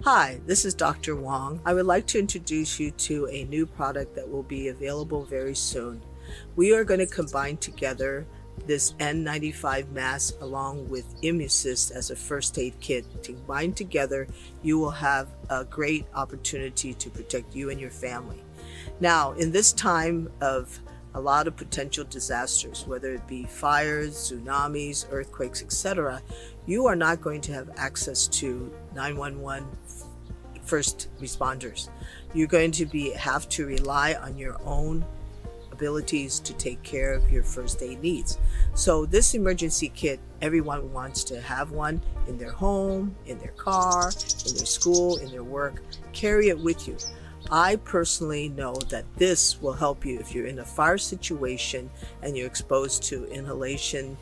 Hi, this is Dr. Wong. I would like to introduce you to a new product that will be available very soon. We are going to combine together this N95 mask along with Immusist as a first aid kit. Combined together, you will have a great opportunity to protect you and your family. Now, in this time of a lot of potential disasters, whether it be fires, tsunamis, earthquakes, etc., you are not going to have access to 911 first responders. You're going to have to rely on your own abilities to take care of your first aid needs. So this emergency kit, everyone wants to have one in their home, in their car, in their school, in their work. Carry it with you. I personally know that this will help you if you're in a fire situation and you're exposed to inhalation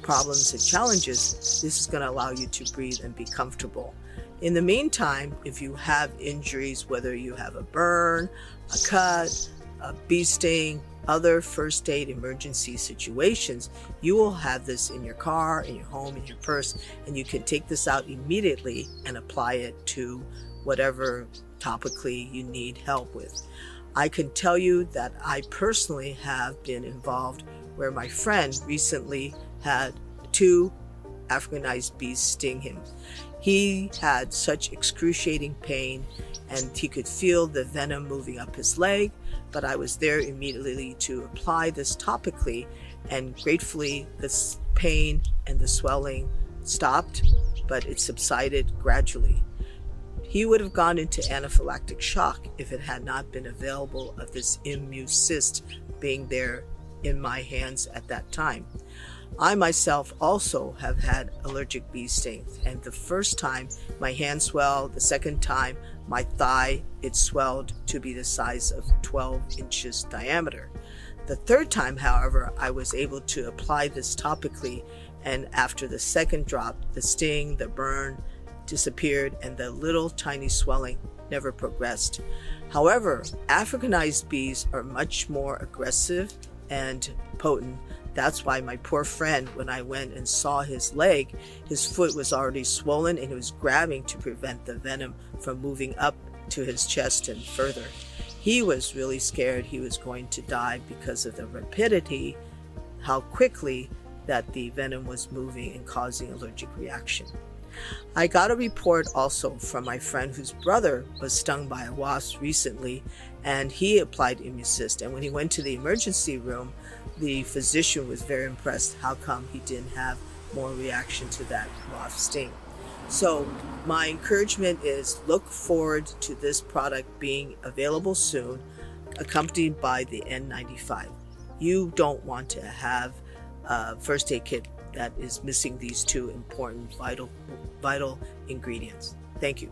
problems and challenges. This is going to allow you to breathe and be comfortable. In the meantime, if you have injuries, whether you have a burn, a cut, a bee sting, other first aid emergency situations, you will have this in your car, in your home, in your purse, and you can take this out immediately and apply it to whatever topically you need help with. I can tell you that I personally have been involved where my friend recently had 2 Africanized bees sting him. He had such excruciating pain and he could feel the venom moving up his leg, but I was there immediately to apply this topically, and gratefully this pain and the swelling stopped, but it subsided gradually. He would have gone into anaphylactic shock if it had not been available of this Immusist being there in my hands at that time. I myself also have had allergic bee stings, and the first time my hand swelled, the second time my thigh, it swelled to be the size of 12 inches diameter. The third time, however, I was able to apply this topically, and after the second drop, the sting, the burn disappeared and the little tiny swelling never progressed. However, Africanized bees are much more aggressive and potent. That's why my poor friend, when I went and saw his leg, his foot was already swollen and he was grabbing to prevent the venom from moving up to his chest and further. He was really scared he was going to die because of the rapidity, how quickly that the venom was moving and causing allergic reaction. I got a report also from my friend whose brother was stung by a wasp recently, and he applied Immusist, and when he went to the emergency room, the physician was very impressed how come he didn't have more reaction to that wasp sting. So my encouragement is look forward to this product being available soon, accompanied by the N95. You don't want to have a first aid kit that is missing these 2 important vital ingredients. Thank you.